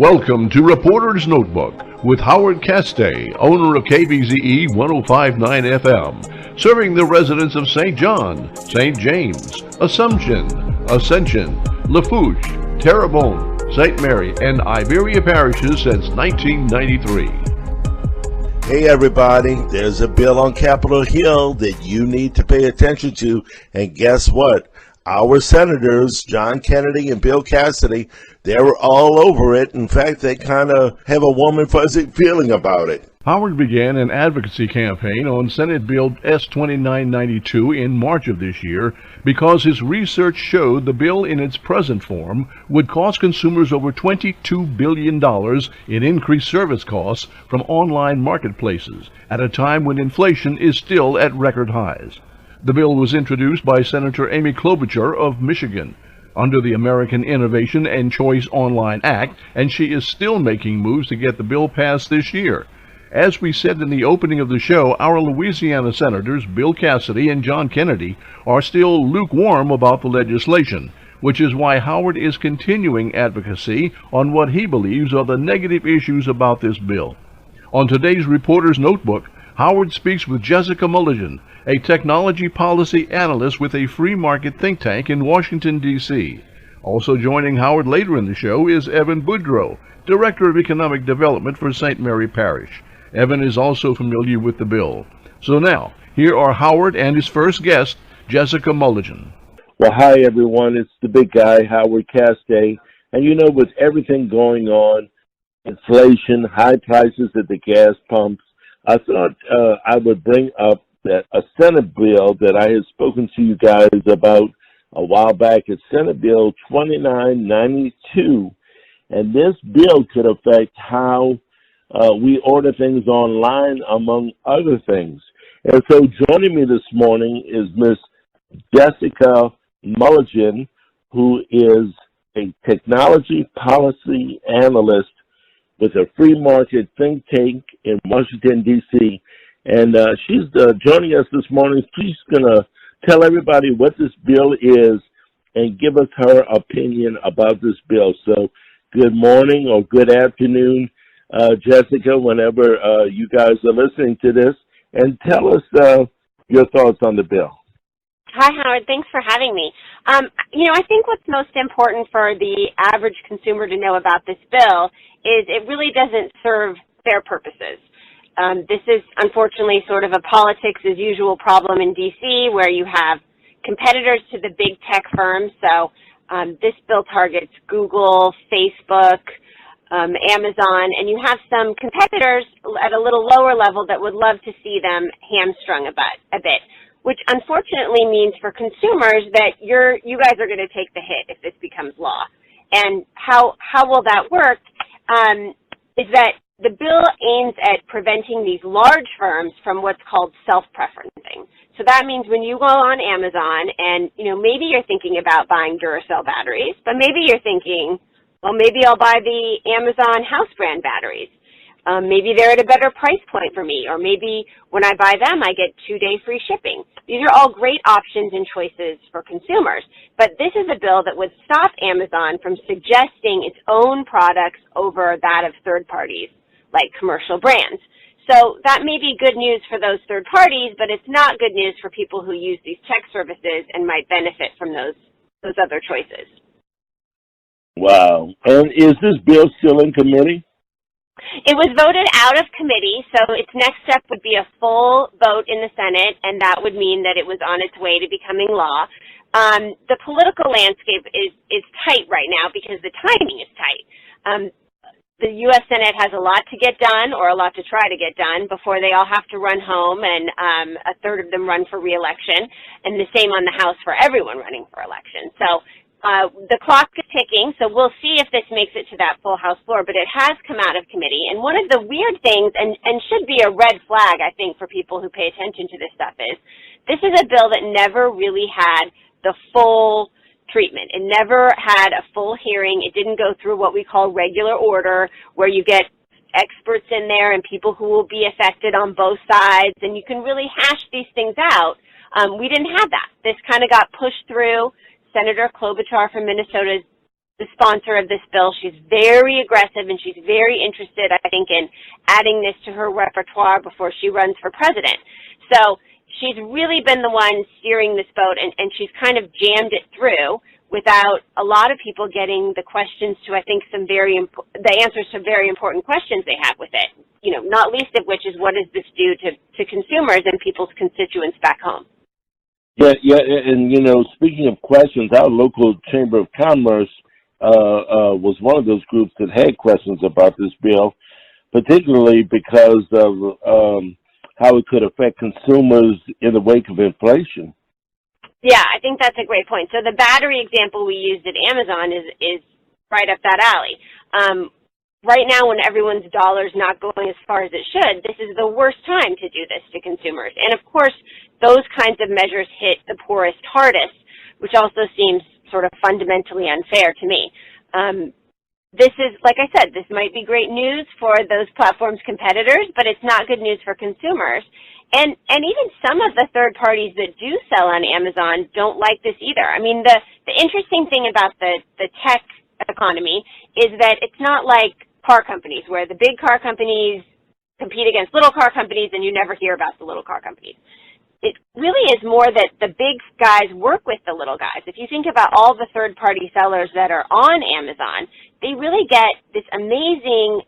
Welcome to Reporter's Notebook with Howard CASTAY, owner of KBZE 105.9 FM, serving the residents of St. John, St. James, Assumption, Ascension, Lafourche, Terrebonne, St. Mary, and Iberia parishes since 1993. Hey everybody, there's a bill on Capitol Hill that you need to pay attention to, and guess what? Our senators, John Kennedy and Bill Cassidy, they were all over it. In fact, they kind of have a warm and fuzzy feeling about it. Howard began an advocacy campaign on Senate Bill S-2992 in March of this year because his research showed the bill in its present form would cost consumers over $22 billion in increased service costs from online marketplaces at a time when inflation is still at record highs. The bill was introduced by Senator Amy Klobuchar of Michigan under the American Innovation and Choice Online Act, and she is still making moves to get the bill passed this year. As we said in the opening of the show, our Louisiana senators, Bill Cassidy and John Kennedy, are still lukewarm about the legislation, which is why Howard is continuing advocacy on what he believes are the negative issues about this bill. On today's Reporter's Notebook, Howard speaks with Jessica Mulligan, a technology policy analyst with a free market think tank in Washington, D.C. Also joining Howard later in the show is Evan Boudreau, Director of Economic Development for St. Mary Parish. Evan is also familiar with the bill. So now, here are Howard and his first guest, Jessica Mulligan. Well, hi, everyone. It's the big guy, Howard CASTAY. And you know, with everything going on, inflation, high prices at the gas pumps, I thought I would bring up that a Senate bill that I had spoken to you guys about a while back. It's Senate Bill 2992. And this bill could affect how we order things online, among other things. And so joining me this morning is Miss Jessica Mulligan, who is a technology policy analyst with a free market think tank in Washington, D.C. And she's joining us this morning. She's going to tell everybody what this bill is and give us her opinion about this bill. So good morning or good afternoon, Jessica, whenever you guys are listening to this, and tell us your thoughts on the bill. Hi, Howard. Thanks for having me. I think what's most important for the average consumer to know about this bill is it really doesn't serve their purposes. This is, unfortunately, sort of a politics-as-usual problem in D.C. where you have competitors to the big tech firms. So this bill targets Google, Facebook, Amazon, and you have some competitors at a little lower level that would love to see them hamstrung a bit, which unfortunately means for consumers that you guys are going to take the hit if this becomes law. And how will that work is that the bill aims at preventing these large firms from what's called self-preferencing. So that means when you go on Amazon and, maybe you're thinking about buying Duracell batteries, but maybe you're thinking, well, maybe I'll buy the Amazon house brand batteries. Maybe they're at a better price point for me, or maybe when I buy them, I get 2-day free shipping. These are all great options and choices for consumers, but this is a bill that would stop Amazon from suggesting its own products over that of third parties, like commercial brands. So that may be good news for those third parties, but it's not good news for people who use these tech services and might benefit from those other choices. Wow. And is this bill still in committee? It was voted out of committee, so its next step would be a full vote in the Senate, and that would mean that it was on its way to becoming law. The political landscape is tight right now because the timing is tight. The U.S. Senate has a lot to get done, or a lot to try to get done, before they all have to run home, and a third of them run for re-election, and the same on the House for everyone running for election. So the clock is ticking, so we'll see if this makes it to that full House floor, but it has come out of committee. And one of the weird things, and should be a red flag, I think, for people who pay attention to this stuff, is this is a bill that never really had the full treatment. It never had a full hearing. It didn't go through what we call regular order, where you get experts in there and people who will be affected on both sides, and you can really hash these things out. We didn't have that. This kind of got pushed through. Senator Klobuchar from Minnesota the sponsor of this bill. She's very aggressive, and she's very interested, I think, in adding this to her repertoire before she runs for president. So she's really been the one steering this boat, and she's kind of jammed it through without a lot of people getting the questions to, I think, the answers to very important questions they have with it. You know, not least of which is, what does this do to consumers and people's constituents back home? Yeah, and you know, speaking of questions, our local Chamber of Commerce was one of those groups that had questions about this bill, particularly because of how it could affect consumers in the wake of inflation. Yeah, I think that's a great point. So the battery example we used at Amazon is right up that alley. Right now, when everyone's dollar's not going as far as it should, this is the worst time to do this to consumers. And of course, those kinds of measures hit the poorest hardest, which also seems sort of fundamentally unfair to me. This is, like I said, this might be great news for those platforms' competitors, but it's not good news for consumers. And even some of the third parties that do sell on Amazon don't like this either. I mean, the interesting thing about the tech economy is that it's not like car companies, where the big car companies compete against little car companies and you never hear about the little car companies. It really is more that the big guys work with the little guys. If you think about all the third-party sellers that are on Amazon, they really get this amazing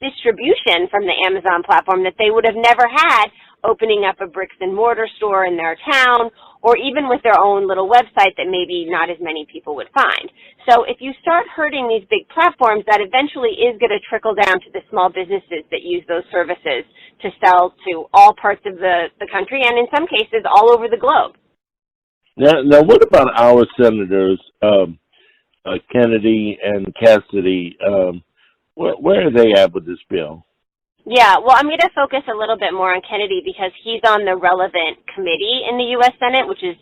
distribution from the Amazon platform that they would have never had opening up a bricks and mortar store in their town, or even with their own little website that maybe not as many people would find. So if you start hurting these big platforms, that eventually is going to trickle down to the small businesses that use those services to sell to all parts of the country, and in some cases all over the globe. Now what about our senators, Kennedy and Cassidy? Where are they at with this bill? Yeah, well, I'm going to focus a little bit more on Kennedy because he's on the relevant committee in the U.S. Senate, which is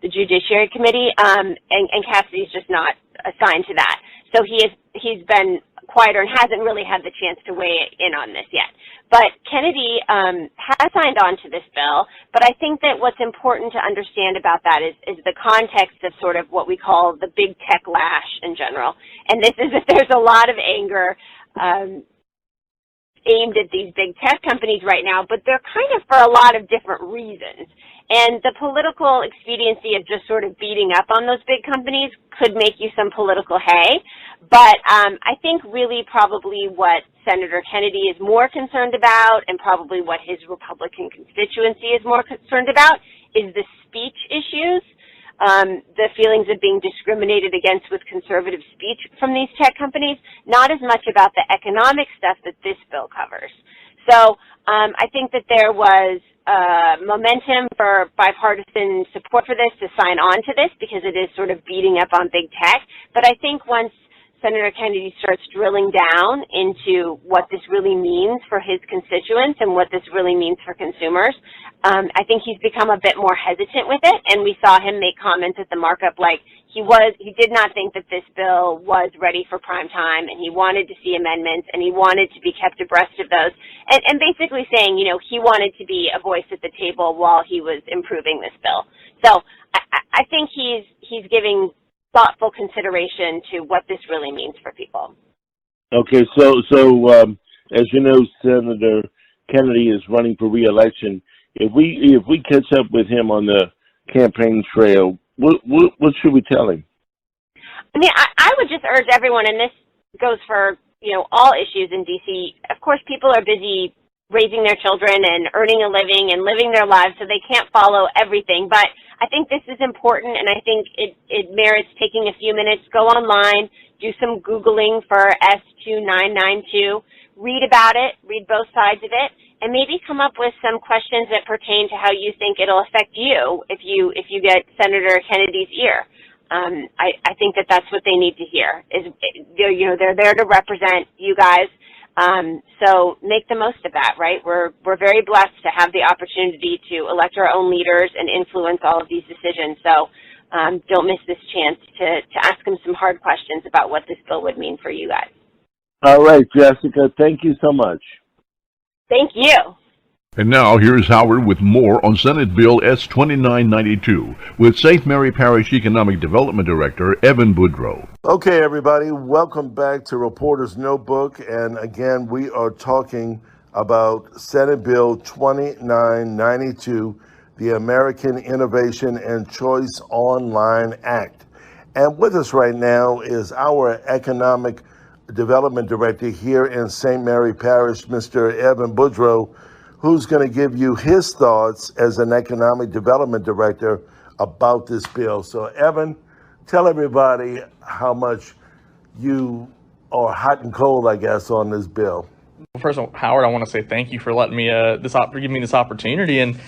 the Judiciary Committee, and Cassidy's just not assigned to that. So he's been quieter and hasn't really had the chance to weigh in on this yet. But Kennedy has signed on to this bill, but I think that what's important to understand about that is the context of sort of what we call the big tech lash in general. And this is that there's a lot of anger aimed at these big tech companies right now, but they're kind of for a lot of different reasons. And the political expediency of just sort of beating up on those big companies could make you some political hay. But I think really probably what Senator Kennedy is more concerned about, and probably what his Republican constituency is more concerned about, is the speech issues. The feelings of being discriminated against with conservative speech from these tech companies, not as much about the economic stuff that this bill covers. So I think that there was momentum for bipartisan support for this to sign on to this because it is sort of beating up on big tech. But I think once Senator Kennedy starts drilling down into what this really means for his constituents and what this really means for consumers, I think he's become a bit more hesitant with it, and we saw him make comments at the markup like he did not think that this bill was ready for prime time, and he wanted to see amendments, and he wanted to be kept abreast of those, and basically saying, you know, he wanted to be a voice at the table while he was improving this bill. So I think he's giving thoughtful consideration to what this really means for people. Okay, so as you know, Senator Kennedy is running for re-election. If we catch up with him on the campaign trail, what should we tell him? I mean, I would just urge everyone, and this goes for, you know, all issues in D.C. Of course, people are busy raising their children and earning a living and living their lives, so they can't follow everything. But I think this is important, and I think it merits taking a few minutes, go online, do some Googling for S2992, read about it, read both sides of it, and maybe come up with some questions that pertain to how you think it'll affect you if you get Senator Kennedy's ear. I think that that's what they need to hear. You know, they're there to represent you guys. So make the most of that, right? We're very blessed to have the opportunity to elect our own leaders and influence all of these decisions. So don't miss this chance to ask them some hard questions about what this bill would mean for you guys. All right, Jessica, thank you so much. Thank you. And now here's Howard with more on Senate Bill S-2992 with St. Mary Parish Economic Development Director Evan Boudreau. Okay, everybody, welcome back to Reporter's Notebook. And again, we are talking about Senate Bill 2992, the American Innovation and Choice Online Act. And with us right now is our Economic Development Director here in St. Mary Parish, Mr. Evan Boudreau, who's going to give you his thoughts as an Economic Development Director about this bill. So, Evan, tell everybody how much you are hot and cold, I guess, on this bill. Well, first of all, Howard, I want to say thank you for letting me for giving me this opportunity. And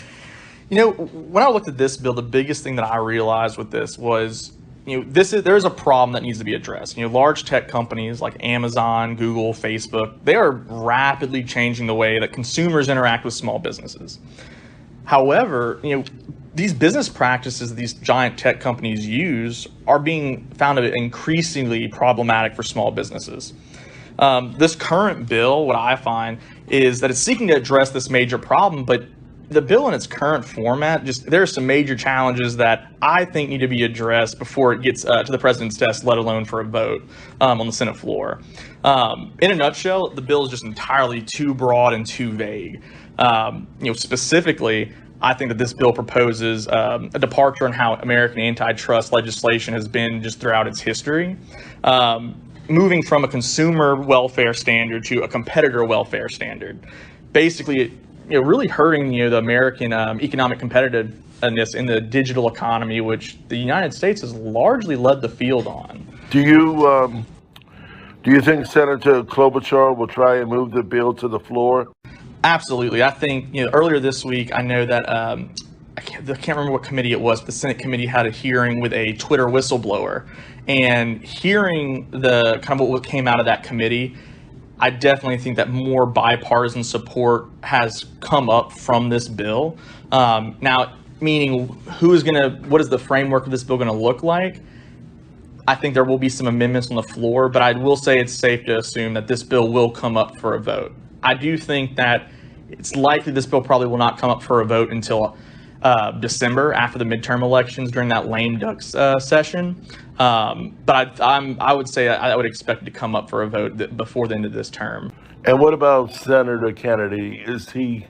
when I looked at this bill, the biggest thing that I realized with this was, there's a problem that needs to be addressed. Large tech companies like Amazon, Google, Facebook, they are rapidly changing the way that consumers interact with small businesses. However, these business practices that these giant tech companies use are being found to be increasingly problematic for small businesses. This current bill, what I find, is that it's seeking to address this major problem, but the bill in its current format, there are some major challenges that I think need to be addressed before it gets to the president's desk, let alone for a vote on the Senate floor. In a nutshell, the bill is just entirely too broad and too vague. Specifically, I think that this bill proposes a departure in how American antitrust legislation has been just throughout its history, moving from a consumer welfare standard to a competitor welfare standard. Basically, really hurting the American economic competitiveness in the digital economy, which the United States has largely led the field on. Do you think Senator Klobuchar will try and move the bill to the floor? Absolutely. I think earlier this week, I know that I can't remember what committee it was, but the Senate committee had a hearing with a Twitter whistleblower, and hearing the kind of what came out of that committee, I definitely think that more bipartisan support has come up from this bill. Now, meaning what is the framework of this bill going to look like? I think there will be some amendments on the floor, but I will say it's safe to assume that this bill will come up for a vote. I do think that it's likely this bill probably will not come up for a vote until December, after the midterm elections, during that lame duck session. But I would say I would expect it to come up for a vote before the end of this term. And what about Senator Kennedy? Is he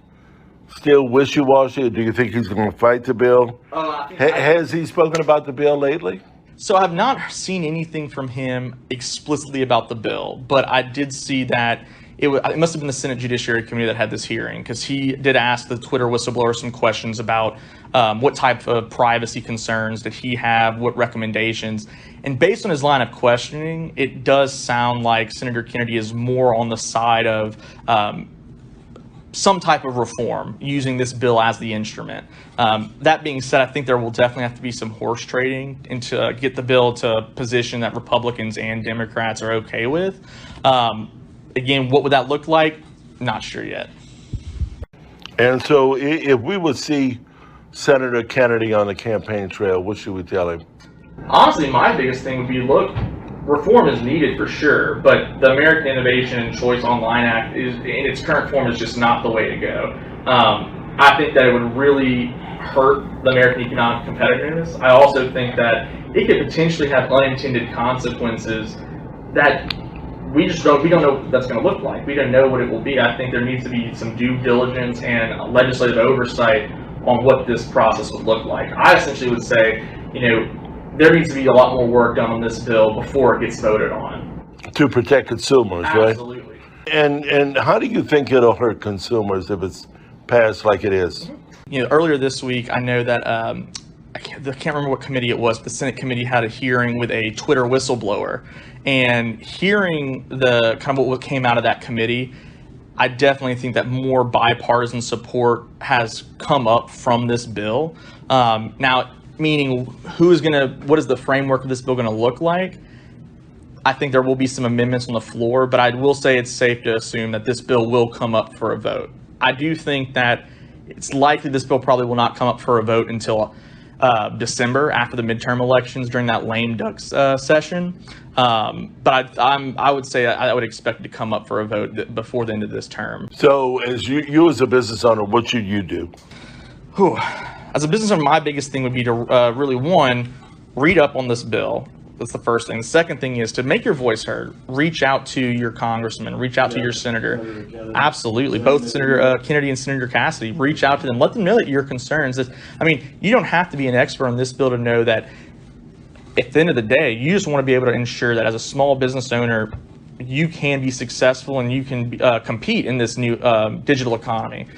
still wishy-washy, or do you think he's going to fight the bill? Has he spoken about the bill lately? So I've not seen anything from him explicitly about the bill, but I did see that it must have been the Senate Judiciary Committee that had this hearing, because he did ask the Twitter whistleblower some questions about what type of privacy concerns did he have, what recommendations. And based on his line of questioning, it does sound like Senator Kennedy is more on the side of some type of reform, using this bill as the instrument. That being said, I think there will definitely have to be some horse trading and to get the bill to a position that Republicans and Democrats are okay with. Again, what would that look like? Not sure yet. And so if we would see Senator Kennedy on the campaign trail, what should we tell him? Honestly, my biggest thing would be, look, reform is needed for sure, but the American Innovation and Choice Online Act in its current form is just not the way to go. I think that it would really hurt the American economic competitiveness. I also think that it could potentially have unintended consequences that we don't know what that's going to look like. We don't know what it will be. I think there needs to be some due diligence and legislative oversight on what this process would look like. I essentially would say, there needs to be a lot more work done on this bill before it gets voted on. To protect consumers, right? Absolutely. And how do you think it'll hurt consumers if it's passed like it is? Earlier this week, I know that I can't remember what committee it was, but the Senate committee had a hearing with a Twitter whistleblower, and hearing the kind of what came out of that committee, I definitely think that more bipartisan support has come up from this bill. Now, meaning what is the framework of this bill going to look like? I think there will be some amendments on the floor, but I will say it's safe to assume that this bill will come up for a vote. I do think that it's likely this bill probably will not come up for a vote until December after the midterm elections during that lame duck session. But I would say I would expect it to come up for a vote before the end of this term. So, as you as a business owner, what should you do? Whew. As a business owner, my biggest thing would be to really, one, read up on this bill. That's the first thing. The second thing is to make your voice heard. Reach out to your congressman. Reach out to your senator. Absolutely. Both Senator Kennedy and Senator Cassidy. Reach out to them. Let them know that your concerns. I mean, you don't have to be an expert on this bill to know that at the end of the day, you just want to be able to ensure that as a small business owner, you can be successful and you can compete in this new digital economy.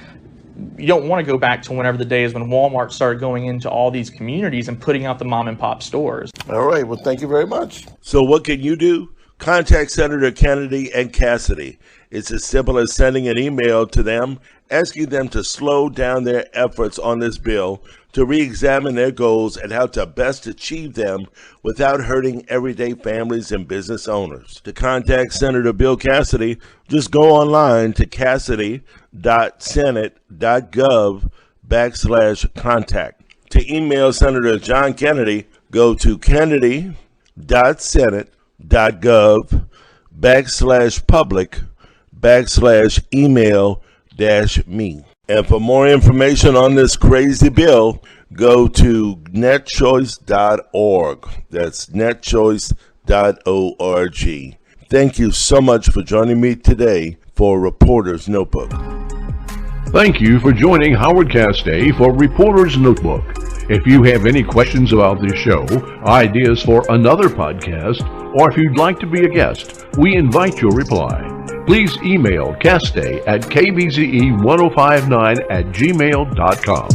You don't want to go back to whenever the days when Walmart started going into all these communities and putting out the mom and pop stores. All right. Well, thank you very much. So what can you do? Contact Senator Kennedy and Cassidy. It's as simple as sending an email to them, asking them to slow down their efforts on this bill, to re-examine their goals and how to best achieve them without hurting everyday families and business owners. To contact Senator Bill Cassidy, just go online to cassidy.senate.gov/contact. To email Senator John Kennedy, go to kennedy.senate.gov/public/email-me. And for more information on this crazy bill, go to netchoice.org. That's netchoice.org. Thank you so much for joining me today for Reporter's Notebook. Thank you for joining Howard Castay for Reporter's Notebook. If you have any questions about this show, ideas for another podcast, or if you'd like to be a guest, we invite your reply. Please email Castay at KBZE1059@gmail.com.